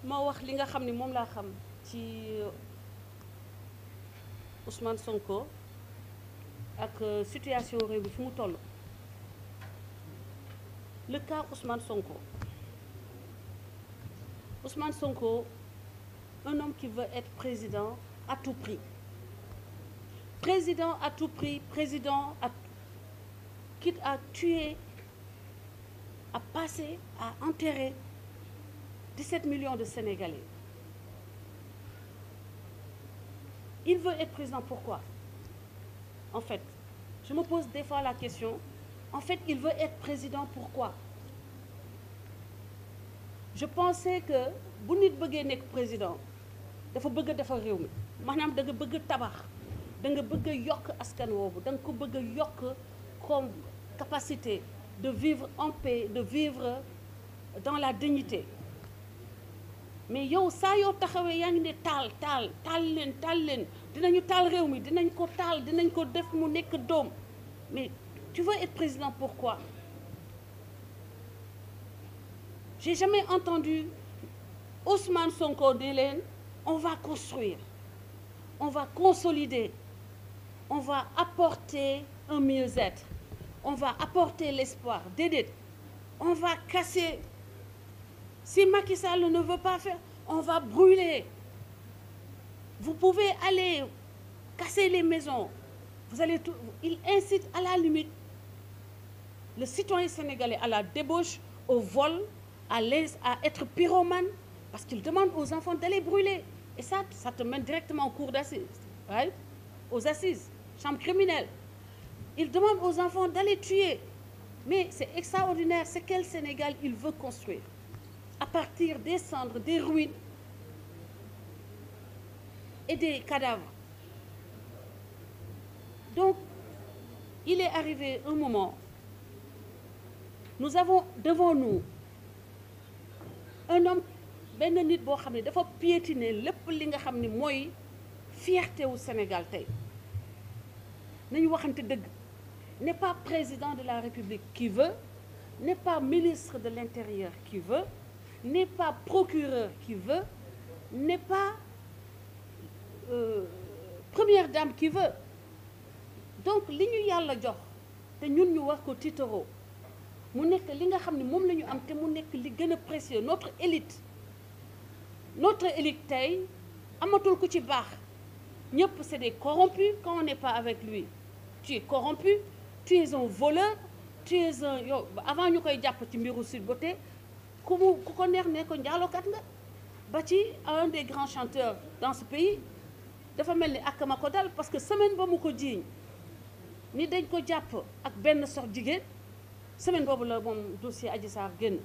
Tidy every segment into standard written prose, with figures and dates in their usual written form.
ma wax li nga xam ni moom laa xam ci Ousmane Sonko ak situation réew bi fi mu toll. Le cas Ousmane Sonko. Ousmane Sonko, un homme qui veut être président à tout prix. Président à tout prix, président quitte à tuer, à passer, à enterrer 17 millions de Sénégalais. Il veut être président, pourquoi? En fait, je me pose des fois la question, en fait, il veut être président, pourquoi? Je pensais que bu nit bëggee nekk président dafa bëgg a defar réew mi maanaam da nga bëgg tabax da nga bëgg a yokk askan woowu da nga ko bëgg a yokk comme capacité de vivre en paix, de vivre dans la dignité. Mais yow saa yoo taxawee yaa ngi ne taal leen dinañu taal réew mi dinañ ko def mu nekk doom. Mais tu veux être président, pourquoi? J'ai jamais entendu Ousmane Sonko dire leen on va construire, on va consolider, on va apporter un mieux-être, on va apporter l'espoir. Déedéet, on va casser. Si Macky Sall ne veut pas faire, on va brûler. Vous pouvez aller casser les maisons. Vous allez tout. Il incite à la limite le citoyen sénégalais à la débauche, au vol, à être pyromane, parce qu'il demande aux enfants d'aller brûler. Et ça te mène directement en cour d'assises, right? Aux assises, chambre criminelle. Il demande aux enfants d'aller tuer. Mais c'est extraordinaire. C'est quel Sénégal il veut construire? À partir des cendres, des ruines et des cadavres. Donc, il est arrivé un moment, nous avons devant nous un homme, benn nit boo xam ne dafa piétiner lépp li nga xam ne mooy fierté wu Sénégal tey. Nañu waxante dëgg, n'est pas président de la République qui veut, n'est pas ministre de l'Intérieur qui veut, n'est pas procureur qui veut, n'est pas première dame qui veut. Donc li ñu yàlla jox te ñun ñu war ko tiitaroo mu nekk li nga xam ne moom la ñu am te mu nekk li gën a précieux. Notre élite tey amatul ku ci baax ñëpp c'est des corrompus. Quand on n'est pas avec lui, tu es corrompu, tu es un voleur, tu es un yow avant ñu koy jàpp ci mbiru Sweet Beauté ku ko neex ne ko njaalokat nga. Ba ci un des grands chanteurs dans ce pays dafa mel ni ak ma ko dal parce que semaine ba mu ko jiiñ ni dañ ko jàpp ak benn sox jigéen semaine boobu la moom dossier Adji Sarr génn.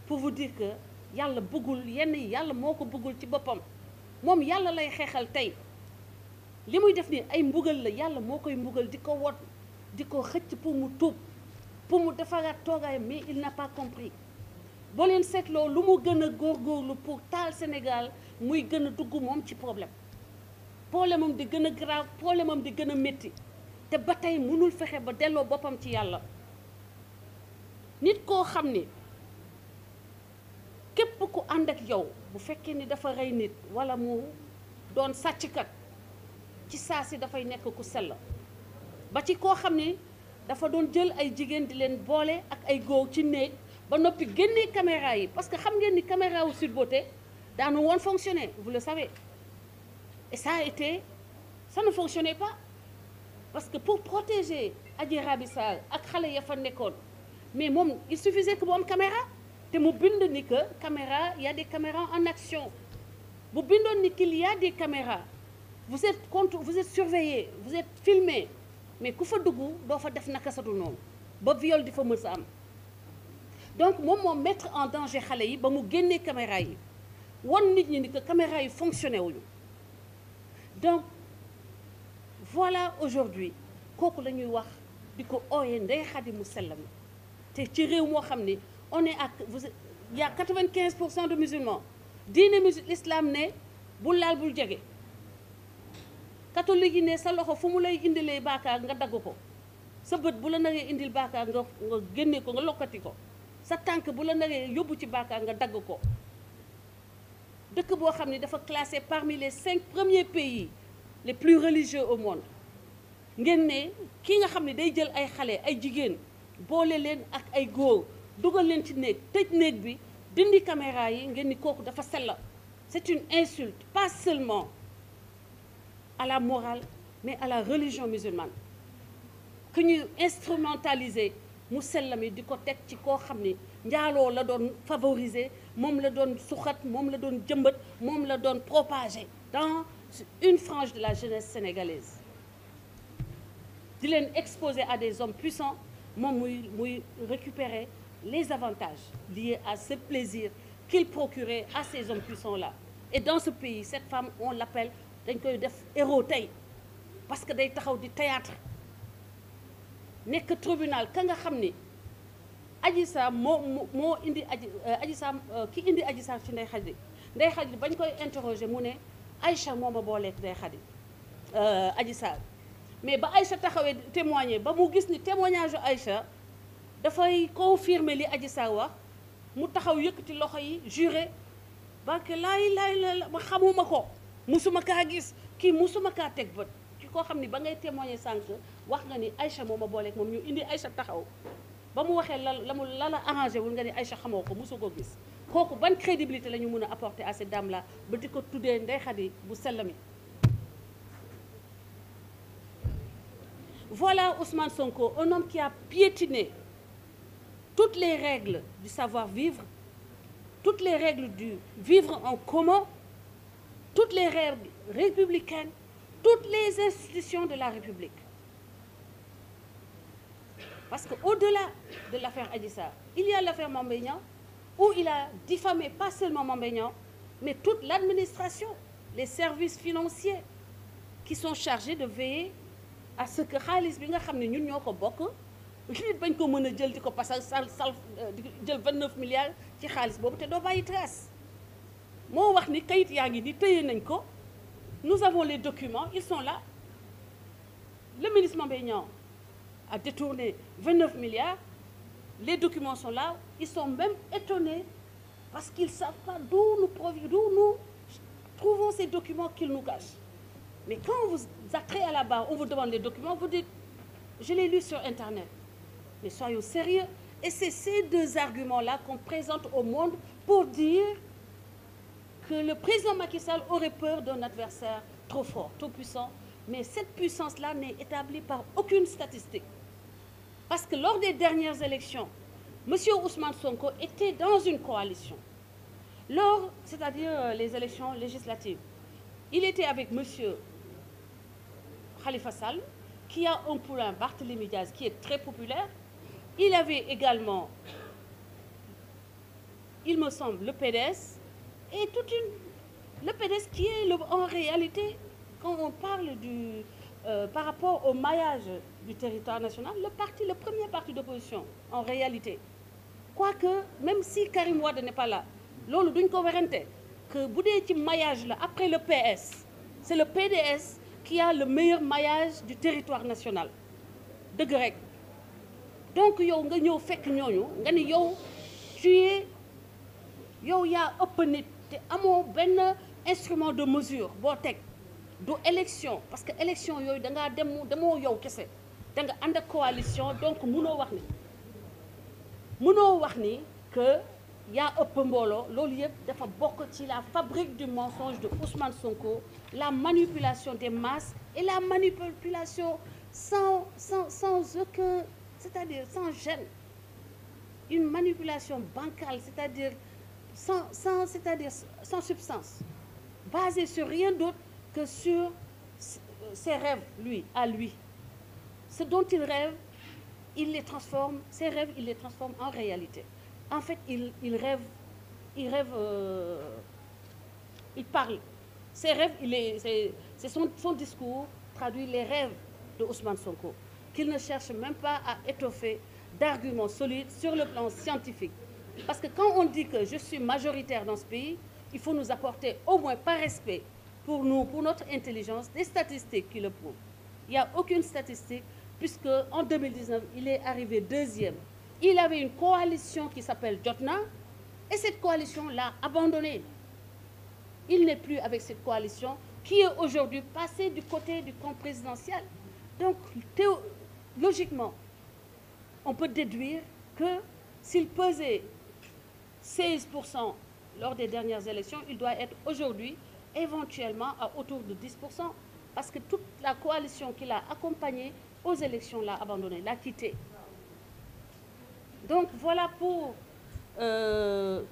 Pour vous dire que yàlla bëggul yenn yi yàlla moo ko bëggul ci boppam. Moom yàlla lay xeexal tey li muy def nii ay mbugal la yàlla moo koy mbugal di ko wot di ko xëcc pour mu tuub pour mu defaraat toogaayam. Mais il n'a pas compris. Boo leen seetloo lu mu gën a góorgóorlu pour taal Sénégal muy gën a dugg moom ci problème am di gën a grave, problème am di gën a métti te ba tey mënul fexe ba delloo boppam ci yàlla. Nit koo xam ni képp ku ànd ak yow bu fekkee ni dafa rey nit wala mu doon sàcckat ci saa si dafay nekk ku sell. Ba ci koo xam ni dafa doon jël ay jigéen di leen boole ak ay góor ci néeg ba noppi génnee caméra yi parce que xam ngeen ni caméra wu Sweet Beauté daanu woon fonctionner, vous le savez. Et ça ne fonctionnait pas parce que pour protéger Adji Raby Sarr ak xale ya fa nekkoon mais moom il suffisait que mu am caméra te mu bind ni que caméra, il y a des caméras en action. Bu bindoon ni qu'il y a des caméras, vous êtes surveillé, vous êtes filmé, mais ku fa dugg doo fa def naka sa dul noonu ba viol di fa mës a am. Donc moom mettre en danger xale yi ba mu génnee caméra yi won nit ñi ni que caméra yi fonctionné wuñu. Donc voilà aujourd'hui kooku la ñuy wax di ko ooyee Ndeye Khady mu sell mi te ci réew moo xam ni on est ak il y a 95% de musulmans. Diine l'islam ne bul laal bul jege. Catholique yi ne sa loxo fu mu lay indilee baakaar nga dagg ko, sa bët bu la naree indil baakaar nga génne ko nga lokkati ko, sa tànk bu la naree yóbbu ci baakaar nga dagg ko. dëkk boo xam ne dafa classé parmi les 5 premiers pays les plus religieux au monde ngeen ne ki nga xam ne day jël ay xale ay jigéen boole leen ak ay góor dugal leen ci néeg tëj néeg bi dindi caméra yi ngeen ni kooku dafa sell. C'est une insulte pas seulement à la morale mais à la religion musulmane que ñu instrumentaliser mu sell mi di ko teg ci koo xam ni njaaloo la doon favoriser moom la doon suxat moom la doon jëmbat moom la doon propager dans une frange de la jeunesse sénégalaise di leen exposer à des hommes puissants moom muy récupérer les avantages liés à ce plaisir qu'il procurait à ces hommes puissants là. Et dans ce pays cette femme on l'appelle dañ koy def héros tey parce que day taxaw di théâtre nekk tribunal ka nga xam ni Adji Sarr moo indi Adji Sarr ki indi Adji Sarr ci Ndeye Khady bañ koy interroger mu ne Aïcha moo ma booleeg Ndeye Khady Adji Sarr mais ba Aïcha taxawee témoigner ba mu gis ni témoignage Aïcha dafay confirmer li Adji Sarr wax mu taxaw yëkkati loxo yi juré ba que laay ma xamuma ko musuma kaa gis kii musuma kaa teg bët ki koo xam ni ba ngay témoigner sànq wax nga ni Aïcha moo ma booleeg moom ñu indi Aïcha taxaw ba mu waxee la arrangé wul nga ni Aïcha xamoo ko musu ko gis kooku ban crédibilité la ñu mën a apporter à cette dame là ba di ko tuddee Ndeye Khady bu sell mi. Voilà Ousmane Sonko, un homme qui a piétiné toutes les règles du savoir-vivre, toutes les règles du vivre en commun, toutes les règles républicaines, toutes les institutions de la République. Parce qu'au-delà de l'affaire Adji Sarr, il y a l'affaire Mame Mbaye Niang, où il a diffamé pas seulement Mame Mbaye Niang, mais toute l'administration, les services financiers qui sont chargés de veiller à ce que xaalis bi nga xam ne ñun ñoo ko bokk nit bañ ko mën a jël di ko pasal jël 29 milliards ci xaalis boobu te doo bàyyi trace moo wax ni kayit yaa ngi ni tëye nañ ko nous avons les documents ils sont là le ministre Mame Mbaye Niang a détourné 29 milliards les documents sont là ils sont même étonnés parce qu'ils ne savent pas d'où nous trouvons ces documents qu'ils nous cachent. Mais quand on vous attrait à la barre, on vous demande les documents, vous dites je l'ai lu sur Internet. Mais soyons sérieux. Et c'est ces deux arguments-là qu'on présente au monde pour dire que le président Macky Sall aurait peur d'un adversaire trop fort, trop puissant. Mais cette puissance-là n'est établie par aucune statistique. Parce que lors des dernières élections, M. Ousmane Sonko était dans une coalition. C'est-à-dire les élections législatives, il était avec M. Khalifa Sall, qui a un poulain Barthélémy Diaz, qui est très populaire. Il avait également, il me semble, le PDS, et le PDS qui est en réalité, quand on parle par rapport au maillage du territoire national, le premier parti d'opposition, en réalité. Quoique, même si Karim Wade n'est pas là, loolu duñ ko werante que bu dee ci maillage la après le PS, c'est le PDS qui a le meilleur maillage du territoire national dëgg rek donc yow nga ñëw fekk ñooñu nga ni yow yaa ëpp nit te amoo benn instrument de mesure boo teg du élection parce que élection yooyu da ngaa demoo yow kese da nga ànd ak coalition donc mënoo wax ni que yaa ëpp mbooloo loolu yëpp dafa bokk ci la fabrique du mensonge de Ousmane Sonko, la manipulation des masses et la manipulation sans aucun, c'est-à-dire sans gêne, une manipulation bancale, c'est-à-dire sans substance, basée sur rien d'autre que sur ses rêves, à lui. Ce dont il rêve, ses rêves, il les transforme en réalité. En fait, il rêve, il parle. Ses rêves, c'est son discours traduit les rêves de Ousmane Sonko, qu'il ne cherche même pas à étoffer d'arguments solides sur le plan scientifique. Parce que quand on dit que je suis majoritaire dans ce pays, il faut nous apporter au moins par respect pour notre intelligence, des statistiques qui le prouvent. Il n'y a aucune statistique, puisque en 2019, il est arrivé deuxième. Il avait une coalition qui s'appelle Jotna, et cette coalition l'a abandonné. il n'est plus avec cette coalition qui est aujourd'hui passée du côté du camp présidentiel. Donc, logiquement, on peut déduire que s'il pesait 16% lors des dernières élections, il doit être aujourd'hui éventuellement à autour de 10%, parce que toute la coalition qui l'a accompagné aux élections l'a abandonné, l'a quitté. Donc voilà pour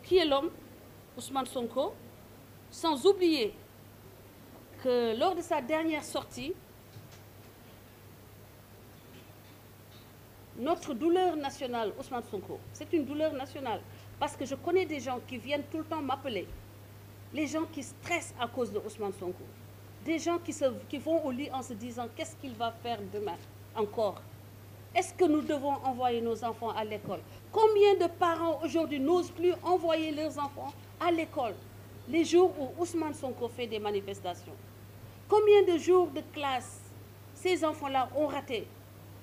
qui est l'homme, Ousmane Sonko, sans oublier que lors de sa dernière sortie, notre douleur nationale, Ousmane Sonko, c'est une douleur nationale, parce que je connais des gens qui viennent tout le temps m'appeler, les gens qui stressent à cause de Ousmane Sonko, des gens qui vont au lit en se disant qu'est-ce qu'il va faire demain encore. Est-ce que nous devons envoyer nos enfants à l'école? Combien de parents aujourd'hui n'osent plus envoyer leurs enfants à l'école les jours où Ousmane Sonko fait des manifestations? Combien de jours de classe ces enfants-là ont raté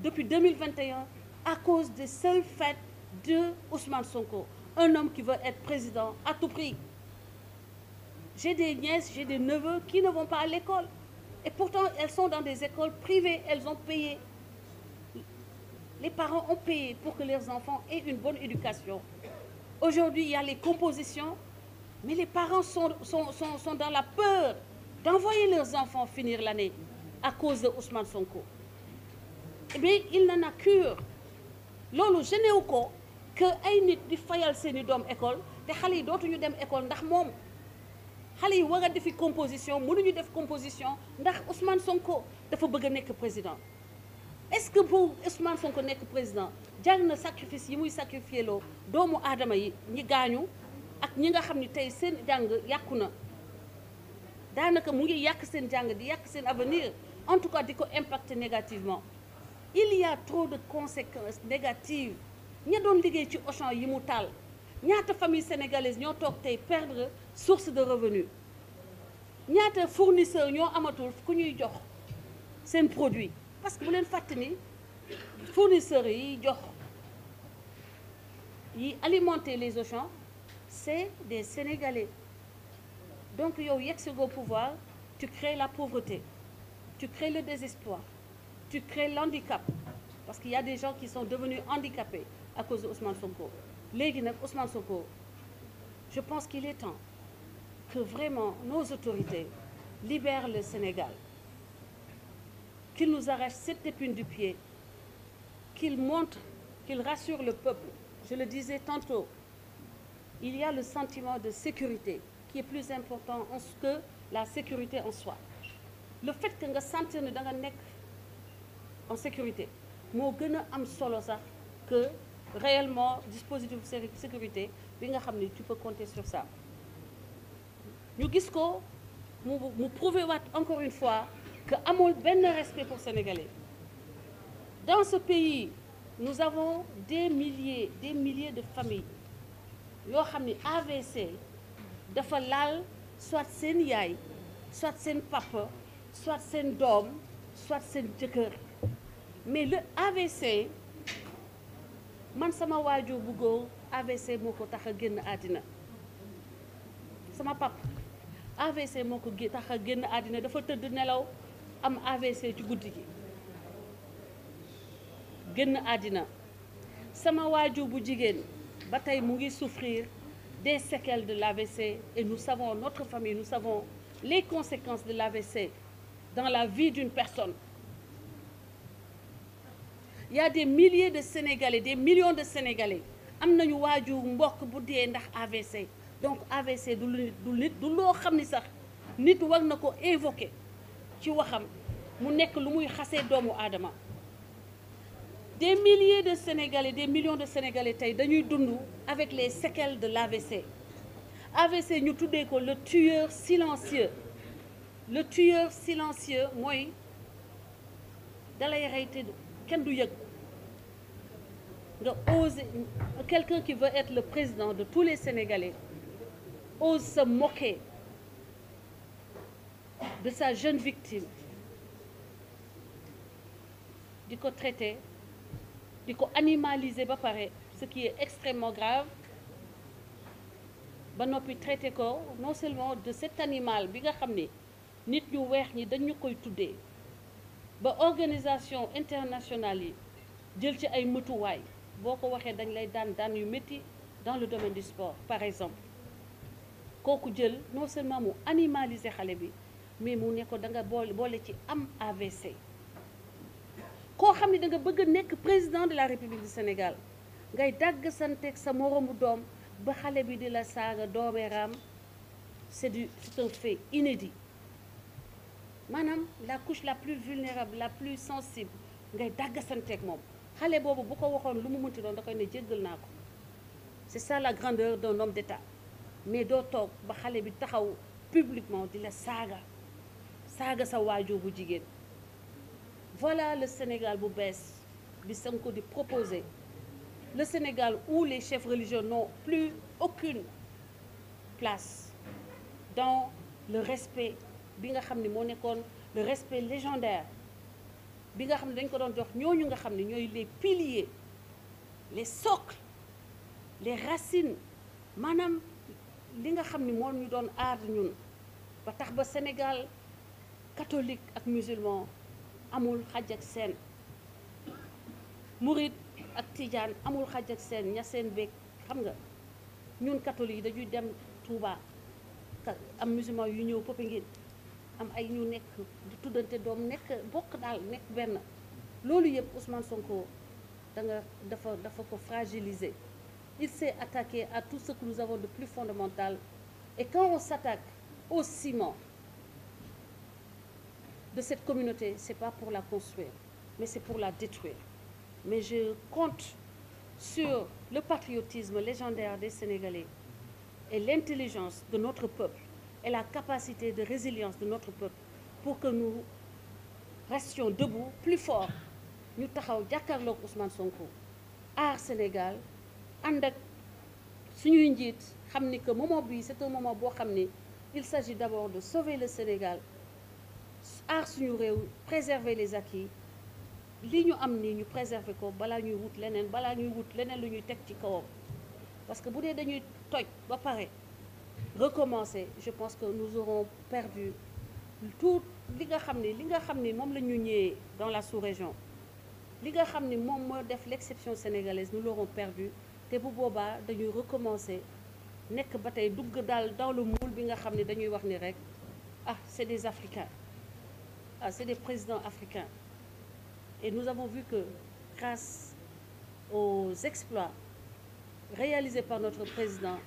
depuis 2021 à cause des seuls faits de Ousmane Sonko, un homme qui veut être président à tout prix? J'ai des nièces, j'ai des neveux qui ne vont pas à l'école. Et pourtant, elles sont dans des écoles privées, elles ont payé. Les parents ont payé pour que leurs enfants aient une bonne éducation. Aujourd'hui, il y a les compositions, mais les parents sont dans la peur d'envoyer leurs enfants finir l'année à cause de Ousmane Sonko. Eh bien, il n'en a cure. Loolu je n'ai ko que ay nit di fayal seeni doom école te xale yi dootuñu dem école ndax moom. Xale yi war a defi composition mënuñu def composition ndax Ousmane Sonko dafa bëgg a nekk président. Est-ce que pour Ousmane Sonko nekk président jar na sacrifice yi muy sacrifier loo doomu aadama yi ñi gaañu ak ñi nga xam ni tey seen jàng yàqu na daanaka mu ngi yàq seen jàng di yàq seen avenir, en tout cas di ko impacter négativement. Il y a trop de conséquences négatives. ña doon liggéey ci Auchan yi mu taal ñaata famille sénégalaise ñoo toog tey perdre source de revenu, ñaata fournisseur ñoo amatul ku ñuy jox seen produit, parce que bu leen fàtte ni fournisseurs yi jox yi alimenter les Auchan c'est des Sénégalais. Donc yow yegg si au pouvoir, tu crées la pauvreté, tu crées le désespoir, tu crées l'handicap, parce qu'il y a des gens qui sont devenus handicapés à cause de Ousmane Sonko. Léegi nag Ousmane Sonko, je pense qu'il est temps que vraiment nos autorités libèrent le Sénégal, qu'ils nous arrachent cette épine du pied, qu'ils montrent, qu'ils rassurent le peuple. Je le disais tantôt, il y a le sentiment de sécurité qui est plus important que la sécurité en soi. Le fait que nga sentir ne da nga nekk en sécurité moo gën a am solo sax que réellement dispositif de sécurité bi nga xam ni tu peux compter sur ça. ñu gis ko mu prouver waat encore une fois que amul benn respect pour Sénégalais. Dans ce pays, nous avons des milliers de familles yoo xam ni AVC dafa laal soit seen yaay, soit seen papa, soit seen doom, soit seen jëkkër. Mais le AVC, man sama waajur bu góor AVC moo ko tax a génn àddina. Sama papa AVC moo ko tax a génn àddina, dafa tëdd nelaw am AVC ci guddi gi génn àddina. Sama waajur bu jigéen ba tey mu ngi souffrir des séquelles de l'AVC, et nous savons, notre famille, nous savons les conséquences de l'AVC dans la vie d'une personne. Il y a des milliers de Sénégalais, des millions de Sénégalais am nañu waajur mbokk bu dee ndax AVC. Donc AVC du loo xam ni sax nit war na ko évoquer ci waxam mu nekk lu muy xasee doomu aadama. Des milliers de Sénégalais, des millions de Sénégalais tey dañuy dund avec les séquelles de l'AVC. AVC ñu tuddee ko le tueur silencieux. Le tueur silencieux mooy dalay rey te kenn du yëg. Nga ose, quelqu'un qui veut être le président de tous les Sénégalais ose se moquer de sa jeune victime, di ko traiter, di ko animaliser ba pare, ce qui est extrêmement grave. ba noppi traité ko non seulement de cet animal bi nga xam ni nit ñu weex ñi dañu koy tuddee ba organisation internationale yi jël ci ay mëtuwaay boo ko waxee dañ lay daan yu métti dans le domaine du sport par exemple kooku jël non seulement mu animaliser xale bi mais mu ne ko da nga boole ci am AVC koo xam ne da nga bëgg a nekk président de la République du Sénégal ngay dagg santeeg sa moroomu doom ba xale bi di la saaga doomeeraam c'est un fait inédit maanaam la couche la plus vulnérable la plus sensible ngay dagg santeeg moom xale boobu bu ko waxoon lu mu mënti doon da koy ne jéggal naa ko c'est ça la grandeur d'un homme d'État mais doo toog ba xale bi taxaw publiquement di la saaga sa waajur bu jigéen. Voilà le Sénégal bu bees bi Sonko di proposer, le Sénégal où les chefs religieux n'ont plus aucune place dans le respect bi nga xam ne moo nekkoon le respect légendaire bi nga xam ne dañ ko doon jox ñooñu nga xam ne ñooy les piliers, les socles, les racines, maanaam li nga xam ne moo ñu doon aar ñun ba tax ba Sénégal catholique ak musulman amul xaj ak seen, murid ak tijaan amul xaj ak seen, ñaseen beeg xam nga ñun catholique yi dañuy dem Touba am musulman yu ñëw Popenguine am ay ñu nekk di tuddante doom nekk bokk daal nekk benn loolu yëpp Ousmane Sonko dafa ko fragiliser. Il s'est attaqué à tout ce que nous avons de plus fondamental, et quand on s'attaque au ciment de cette communauté, c'est pas pour la construire, mais c'est pour la détruire. Mais je compte sur le patriotisme légendaire des Sénégalais et l'intelligence de notre peuple et la capacité de résilience de notre peuple pour que nous restions debout, plus forts. Ñu taxaw jàkkaarloog Ousmane Sonko aar Sénégal ànd ak suñuy njiit xam ni que moment bii c'est un moment boo xam ni il s'agit d'abord de sauver le Sénégal, aar suñu réew, préserver les acquis, li ñu am nii ñu préserver ko balaa ñuy wut leneen lu ñuy teg ci kawam. Parce que bu dee dañuy toj ba pare recommencer, je pense que nous aurons perdu tout li nga xam ni moom la ñu ñëwee dans la sous-région, li nga xam ni moom moo def l'exception sénégalaise, nous l'aurons perdu. Te bu boobaa dañuy recommencer nekk ba tey dugg daal dans le moule bi nga xam ne dañuy wax ni rek c'est des Africains, c'est des présidents africains. Et nous avons vu que grâce aux exploits réalisés par notre président,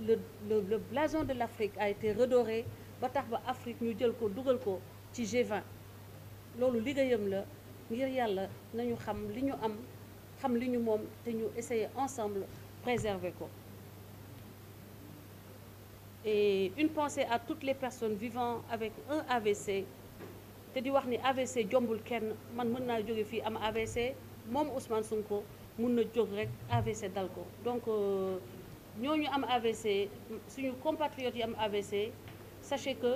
le blason de l'Afrique a été redoré ba tax ba Afrique ñu jël ko dugal ko ci G20. Loolu liggéeyam la, ngir yàlla nañu xam li ñu am, xam li ñu moom te ñu essayer ensemble préserver ko. Et une pensée à toutes les personnes vivant avec un AVC te di wax ni AVC jombul kenn, man mën naa jóge fii am AVC, moom Ousmane Sonko mën na jóg rek AVC dal ko. Donc ñooñu am AVC, suñu compatriotes yi am AVC, sachez que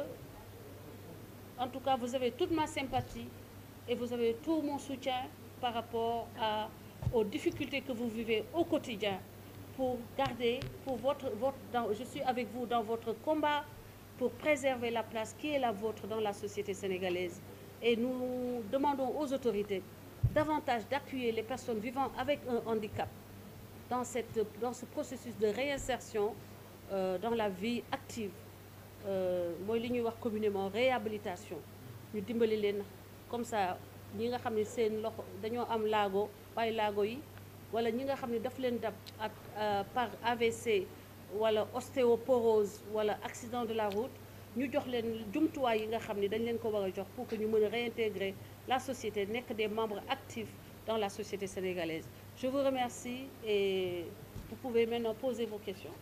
en tout cas vous avez toute ma sympathie et vous avez tout mon soutien par rapport aux difficultés que vous vivez au quotidien pour garder, je suis avec vous dans votre combat pour préserver la place qui est la vôtre dans la société sénégalaise. Et nous demandons aux autorités davantage d'appuyer les personnes vivant avec un handicap dans ce processus de réinsertion dans la vie active. Mooy li ñuy wax communément réhabilitation. Ñu dimbali leen comme ça ñi nga xam ne seen loxo dañoo am laago waaye laago yi, wala ñi nga xam ne daf leen dab par AVC wala ostéoporose wala accident de la route, ñu jox leen jumtuwaay yi nga xam ne dañ leen ko war a jox pour que ñu mën a réintégrer la société, nekk des membres actifs dans la société sénégalaise. Je vous remercie et vous pouvez maintenant poser vos questions.